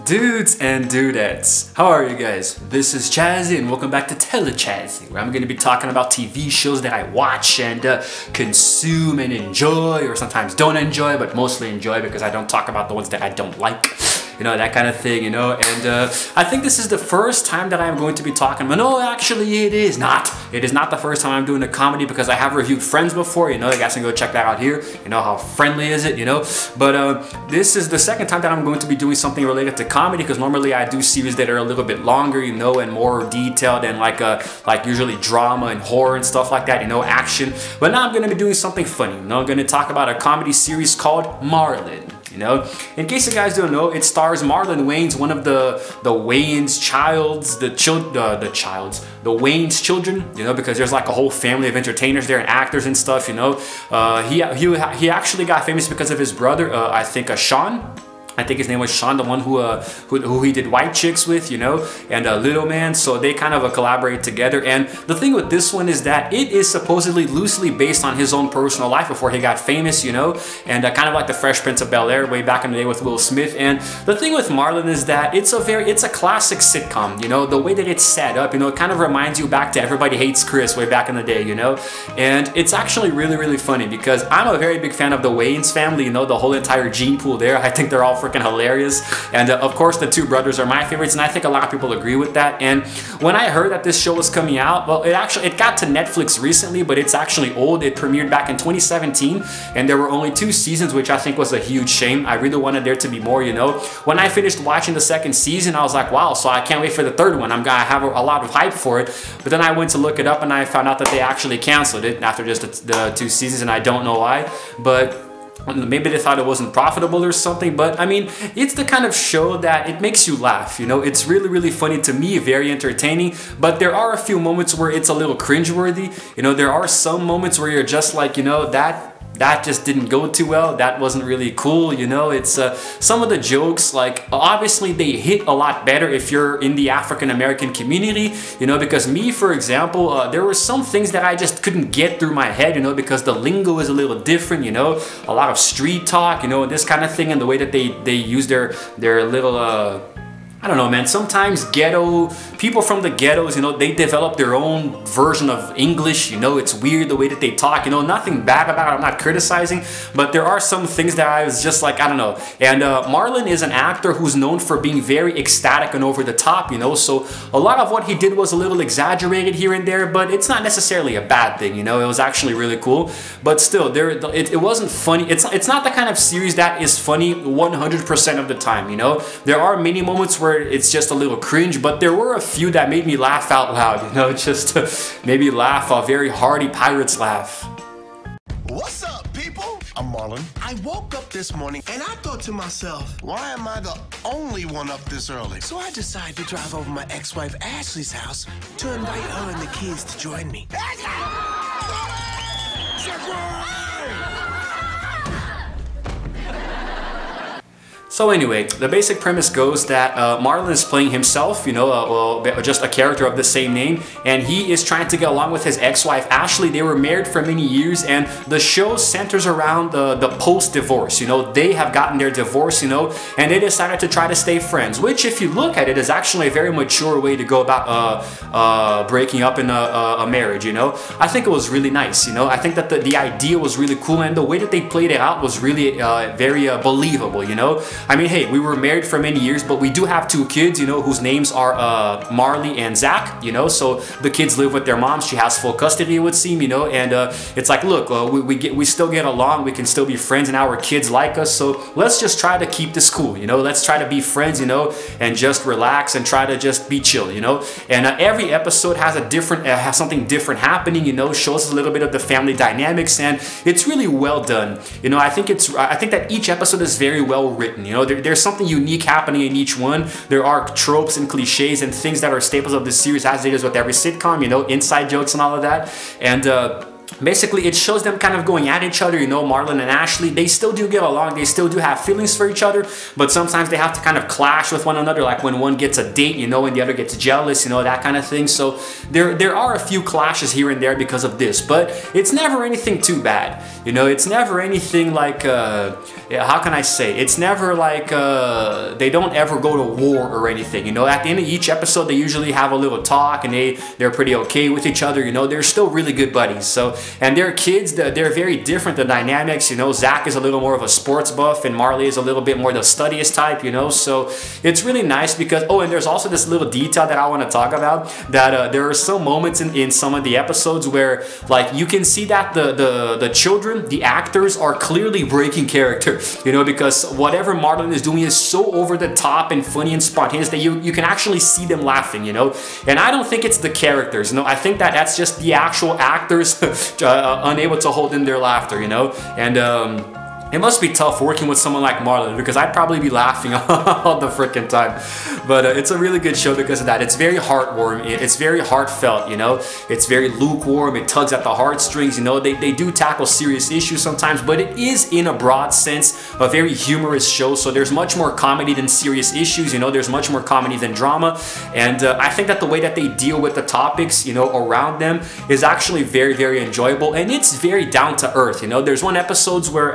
Dudes and dudettes, how are you guys? This is Chazzy and welcome back to Telechazzy, where I'm going to be talking about TV shows that I watch and consume and enjoy, or sometimes don't enjoy, but mostly enjoy because I don't talk about the ones that I don't like. You know, that kind of thing, you know, and I think this is the first time that I'm going to be talking, but no, actually it is not. It is not the first time I'm doing a comedy because I have reviewed Friends before, you know, you guys can go check that out here, you know, how friendly is it, you know, but this is the second time that I'm going to be doing something related to comedy because normally I do series that are a little bit longer, you know, and more detailed and like usually drama and horror and stuff like that, you know, action, but now I'm going to be doing something funny, you know, I'm going to talk about a comedy series called Marlon. You know, in case you guys don't know, it stars Marlon Wayans, one of the Wayans Wayans children, you know, because there's like a whole family of entertainers there and actors and stuff, you know. He actually got famous because of his brother, I think Sean. I think his name was Sean, the one who he did White Chicks with, you know, and Little Man. So they kind of collaborate together. And the thing with this one is that it is supposedly loosely based on his own personal life before he got famous, you know, and kind of like the Fresh Prince of Bel-Air way back in the day with Will Smith. And the thing with Marlon is that it's a classic sitcom, you know, the way that it's set up, you know, it kind of reminds you back to Everybody Hates Chris way back in the day, you know, and it's actually really, really funny because I'm a very big fan of the Wayans family, you know, the whole entire gene pool there. I think they're all freaking hilarious, and of course the two brothers are my favorites, and I think a lot of people agree with that. And when I heard that this show was coming out, well, it got to Netflix recently, but it's actually old. It premiered back in 2017 and there were only 2 seasons, which I think was a huge shame. I really wanted there to be more, you know. When I finished watching the 2nd season, I was like, wow, so I can't wait for the 3rd one. I'm gonna have a lot of hype for it. But then I went to look it up and I found out that they actually canceled it after just the 2 seasons, and I don't know why, but maybe they thought it wasn't profitable or something. But I mean, it's the kind of show that it makes you laugh, you know. It's really, really funny to me, very entertaining, but there are a few moments where it's a little cringeworthy, you know. There are some moments where you're just like, you know, that just didn't go too well, that wasn't really cool, you know. It's some of the jokes, like obviously they hit a lot better if you're in the African American community, you know, because me, for example, there were some things that I just couldn't get through my head, you know, because the lingo is a little different, you know, a lot of street talk, you know, this kind of thing, and the way that they use their little I don't know, man, sometimes people from the ghettos, you know, they develop their own version of English, you know. It's weird the way that they talk, you know, nothing bad about it, I'm not criticizing, but there are some things that I was just like, I don't know. And Marlon is an actor who's known for being very ecstatic and over the top, you know, so a lot of what he did was a little exaggerated here and there, but it's not necessarily a bad thing, you know. It was actually really cool, but still, it wasn't funny. It's not the kind of series that is funny 100% of the time, you know. There are many moments where it's just a little cringe, but there were a few that made me laugh out loud, you know, just maybe laugh a very hearty pirate's laugh. What's up, people? I'm Marlon. I woke up this morning and I thought to myself, why am I the only one up this early? So I decided to drive over my ex-wife Ashley's house to invite her and the kids to join me. So anyway, the basic premise goes that Marlon is playing himself, you know, just a character of the same name, and he is trying to get along with his ex-wife Ashley. They were married for many years, and the show centers around the post-divorce, you know. They have gotten their divorce, you know, and they decided to try to stay friends, which, if you look at it, is actually a very mature way to go about breaking up in a marriage, you know. I think it was really nice, you know. I think that the idea was really cool, and the way that they played it out was really very believable, you know. I mean, hey, we were married for many years, but we do have 2 kids, you know, whose names are Marley and Zach, you know, so the kids live with their mom. She has full custody, it would seem, you know, and it's like, look, we still get along, we can still be friends, and our kids like us, so let's just try to keep this cool, you know, let's try to be friends, you know, and just relax and try to just be chill, you know. And every episode has has something different happening, you know, shows us a little bit of the family dynamics, and it's really well done, you know. I think that each episode is very well written, you know. There's something unique happening in each one. There are tropes and cliches and things that are staples of the series, as it is with every sitcom, you know, inside jokes and all of that. And basically it shows them kind of going at each other, you know, Marlon and Ashley. They still do get along, they still do have feelings for each other, but sometimes they have to kind of clash with one another, like when one gets a date, you know, and the other gets jealous, you know, that kind of thing. So there are a few clashes here and there because of this, but it's never anything too bad, you know. It's never anything like how can I say, it's never like they don't ever go to war or anything, you know. At the end of each episode they usually have a little talk and they're pretty okay with each other, you know. They're still really good buddies. So, and their kids, they're very different, the dynamics, you know. Zach is a little more of a sports buff and Marley is a little bit more the studious type, you know. So it's really nice because, oh, and there's also this little detail that I want to talk about, that there are some moments in some of the episodes where like you can see that the children, the actors are clearly breaking character, you know, because whatever Marlon is doing is so over the top and funny and spontaneous that you can actually see them laughing, you know. And I don't think it's the characters, you know. I think that that's just the actual actors unable to hold in their laughter, you know. And it must be tough working with someone like Marlon, because I'd probably be laughing all the freaking time. But it's a really good show because of that. It's very heartwarming. It's very heartfelt, you know. It's very lukewarm. It tugs at the heartstrings, you know. They do tackle serious issues sometimes, but it is, in a broad sense, a very humorous show. So there's much more comedy than serious issues, you know. There's much more comedy than drama. And I think that the way that they deal with the topics, you know, around them is actually very, very enjoyable. And it's very down to earth, you know. There's one episodes where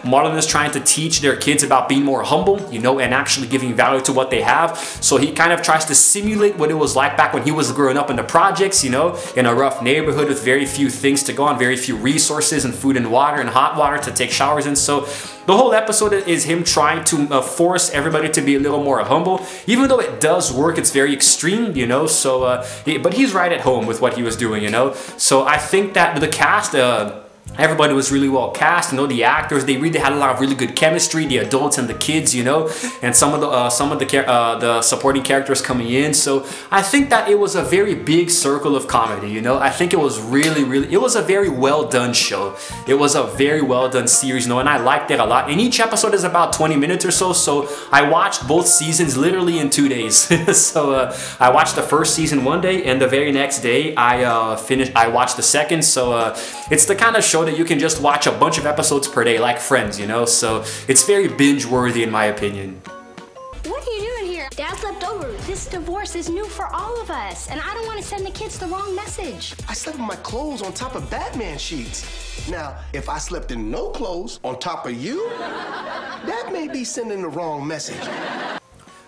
Marlon is trying to teach their kids about being more humble, you know, and actually giving value to what they have. So he kind of tries to simulate what it was like back when he was growing up in the projects, you know, in a rough neighborhood with very few things to go on, very few resources and food and water and hot water to take showers in. So the whole episode is him trying to force everybody to be a little more humble. Even though it does work, it's very extreme, you know. So, but he's right at home with what he was doing, you know. So I think that the cast, everybody was really well cast, you know. The actors, they really had a lot of really good chemistry, the adults and the kids, you know, and some of the supporting characters coming in. So I think that it was a very big circle of comedy, you know. I think it was it was a very well done show. It was a very well done series, you know, and I liked it a lot. And each episode is about 20 minutes or so. So I watched both seasons literally in 2 days. So I watched the first season one day, and the very next day I watched the second. So it's the kind of show that you can just watch a bunch of episodes per day, like Friends, you know. So it's very binge worthy in my opinion. What are you doing here? Dad slept over. This divorce is new for all of us, and I don't want to send the kids the wrong message. I slept with my clothes on top of Batman sheets. Now, if I slept in no clothes on top of you, that may be sending the wrong message.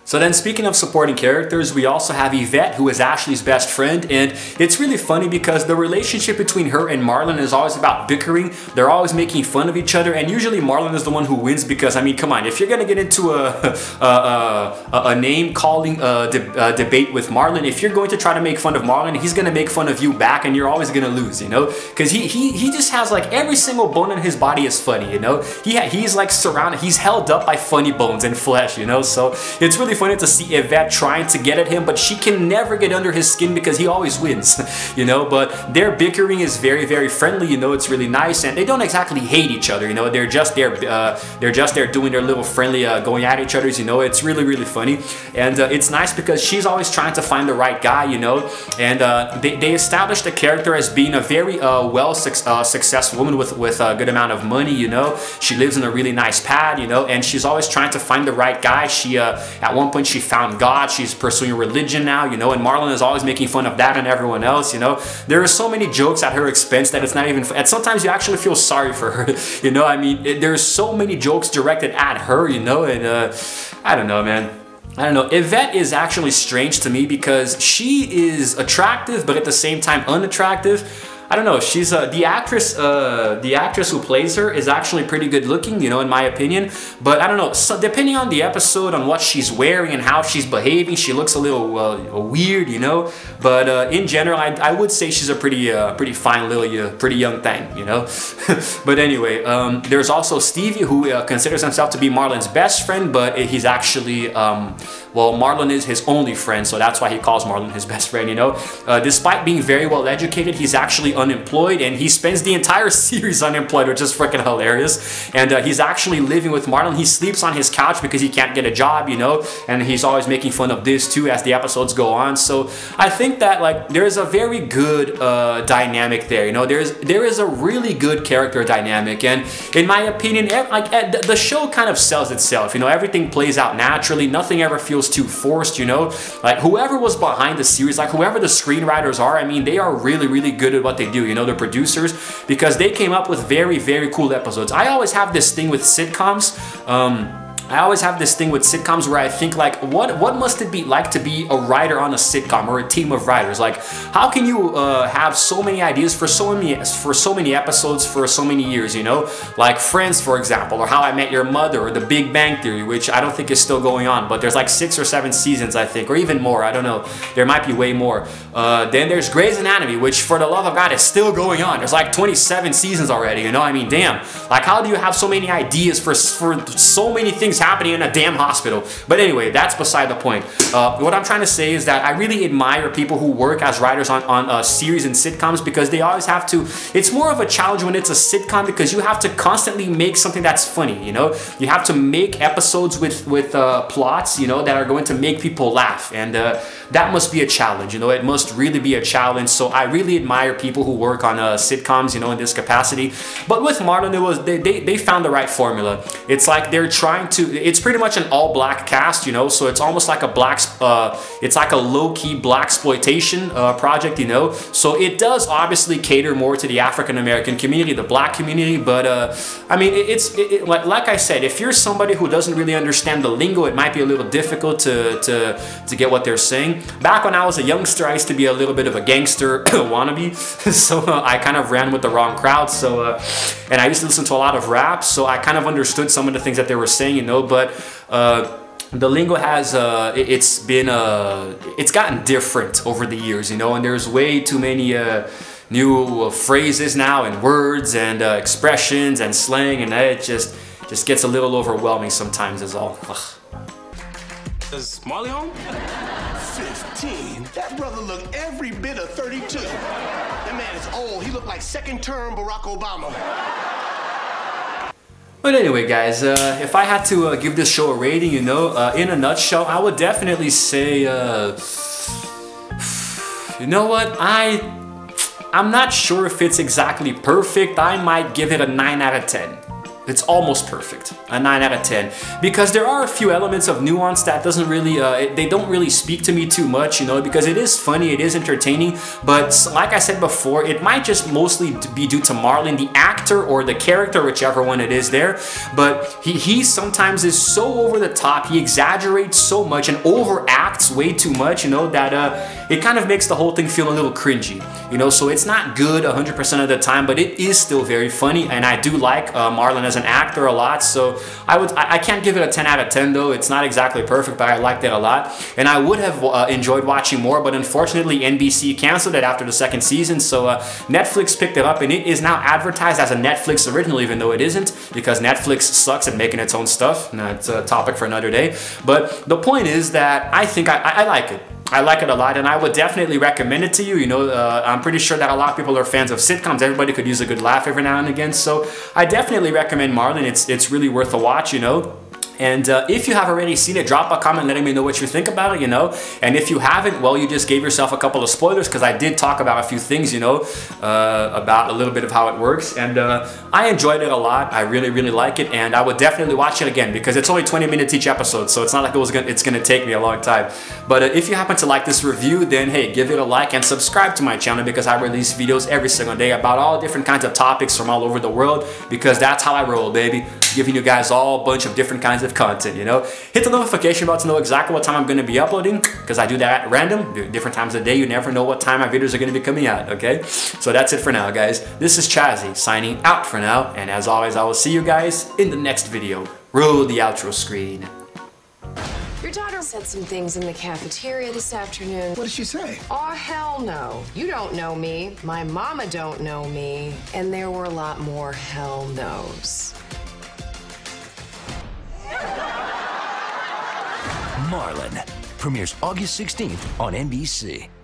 So then, speaking of supporting characters, we also have Yvette, who is Ashley's best friend, and it's really funny because the relationship between her and Marlon is always about bickering. They're always making fun of each other, and usually Marlon is the one who wins because, I mean, come on, if you're gonna get into a name-calling debate with Marlon, if you're going to try to make fun of Marlon, he's gonna make fun of you back, and you're always gonna lose, you know? Because he just has, like, every single bone in his body is funny, you know? He's like surrounded, he's held up by funny bones and flesh, you know? So it's really funny to see Yvette trying to get at him, but she can never get under his skin because he always wins, you know. But their bickering is very, very friendly, you know. It's really nice, and they don't exactly hate each other, you know. They're just there doing their little friendly going at each other's, you know. It's really, really funny, and it's nice because she's always trying to find the right guy, you know. And they established the character as being a very successful woman with a good amount of money, you know. She lives in a really nice pad, you know, and she's always trying to find the right guy. She at one point she found God. She's pursuing religion now, you know, and Marlon is always making fun of that and everyone else, you know. There are so many jokes at her expense that it's not even, and sometimes you actually feel sorry for her, you know. I mean, there's so many jokes directed at her, you know, and I don't know, man. I don't know. Yvette is actually strange to me because she is attractive, but at the same time unattractive. I don't know, she's the actress who plays her is actually pretty good looking, you know, in my opinion. But I don't know, so depending on the episode, on what she's wearing and how she's behaving, she looks a little weird, you know. But in general, I would say she's a pretty fine little, pretty young thing, you know. But anyway, there's also Stevie, who considers himself to be Marlon's best friend, but he's actually well, Marlon is his only friend, so that's why he calls Marlon his best friend, you know. Despite being very well educated, he's actually unemployed, and he spends the entire series unemployed, which is freaking hilarious. And he's actually living with Marlon. He sleeps on his couch because he can't get a job, you know, and he's always making fun of this too as the episodes go on. So I think that like there's a very good dynamic there, you know. There is a really good character dynamic, and in my opinion, like the show kind of sells itself, you know. Everything plays out naturally, nothing ever feels too forced, you know. Like whoever was behind the series, like whoever the screenwriters are, I mean, they are really good at what they do, you know, the producers, because they came up with very cool episodes. I always have this thing with sitcoms, where I think like, what must it be like to be a writer on a sitcom or a team of writers? Like, how can you have so many ideas for so many episodes for so many years, you know? Like Friends, for example, or How I Met Your Mother, or The Big Bang Theory, which I don't think is still going on, but there's like 6 or 7 seasons, I think, or even more, I don't know. There might be way more. Then there's Grey's Anatomy, which for the love of God is still going on. There's like 27 seasons already, you know? I mean, damn. Like, how do you have so many ideas for so many things happening in a damn hospital? But anyway, that's beside the point. What I'm trying to say is that I really admire people who work as writers on series and sitcoms, because they always have to, it's more of a challenge when it's a sitcom, because you have to constantly make something that's funny, you know. You have to make episodes with plots, you know, that are going to make people laugh, and that must be a challenge, you know. It must really be a challenge. So I really admire people who work on sitcoms, you know, in this capacity. But with Marlon, it was they found the right formula. It's like they're trying to, it's pretty much an all-black cast, you know, so it's almost like it's like a low-key blaxploitation project, you know. So it does obviously cater more to the African-American community, the black community, but I mean, like I said, if you're somebody who doesn't really understand the lingo, it might be a little difficult to get what they're saying. Back when I was a youngster, I used to be a little bit of a gangster wannabe, so I kind of ran with the wrong crowd, so and I used to listen to a lot of rap, so I kind of understood some of the things that they were saying, you know. But the lingo has it's gotten different over the years, you know, and there's way too many new phrases now, and words and expressions and slang, and it just gets a little overwhelming sometimes is all. Ugh. Is Marley home? 15? That brother looked every bit of 32. That man is old. He looked like second-term Barack Obama. But anyway, guys, if I had to give this show a rating, you know, in a nutshell, I would definitely say, you know what, I'm not sure if it's exactly perfect. I might give it a 9 out of 10. It's almost perfect, a 9 out of 10, because there are a few elements of nuance that doesn't really, they don't really speak to me too much, you know, because it is funny, it is entertaining, but like I said before, it might just mostly be due to Marlon, the actor or the character, whichever one it is there, but he sometimes is so over the top, he exaggerates so much and overacts way too much, you know, that it kind of makes the whole thing feel a little cringy, you know, so it's not good 100% of the time, but it is still very funny, and I do like Marlon as an actor a lot, so I can't give it a 10 out of 10 though. It's not exactly perfect, but I liked it a lot, and I would have enjoyed watching more, but unfortunately NBC canceled it after the 2nd season, so Netflix picked it up, and it is now advertised as a Netflix original, even though it isn't, because Netflix sucks at making its own stuff. That's a topic for another day, but the point is that I think I like it. I like it a lot, and I would definitely recommend it to you. You know, I'm pretty sure that a lot of people are fans of sitcoms. Everybody could use a good laugh every now and again, so I definitely recommend Marlon. It's really worth a watch, you know. And if you have already seen it, drop a comment letting me know what you think about it, you know. And if you haven't, well, you just gave yourself a couple of spoilers, because I did talk about a few things, you know, about a little bit of how it works. And I enjoyed it a lot. I really like it, and I would definitely watch it again, because it's only 20 minutes each episode, so it's not like it's gonna take me a long time. But if you happen to like this review, then hey, give it a like and subscribe to my channel, because I release videos every single day about all different kinds of topics from all over the world, because that's how I roll, baby. Giving you guys all a bunch of different kinds of content, you know. Hit the notification bell to know exactly what time I'm going to be uploading, because I do that at random, different times of the day. You never know what time my videos are going to be coming out, okay? So that's it for now, guys. This is Chazzy signing out for now, and as always, I will see you guys in the next video. Roll the outro screen. Your daughter said some things in the cafeteria this afternoon. What did she say? Oh, hell no. You don't know me. My mama don't know me. And there were a lot more hell no's. Marlon premieres August 16th on NBC.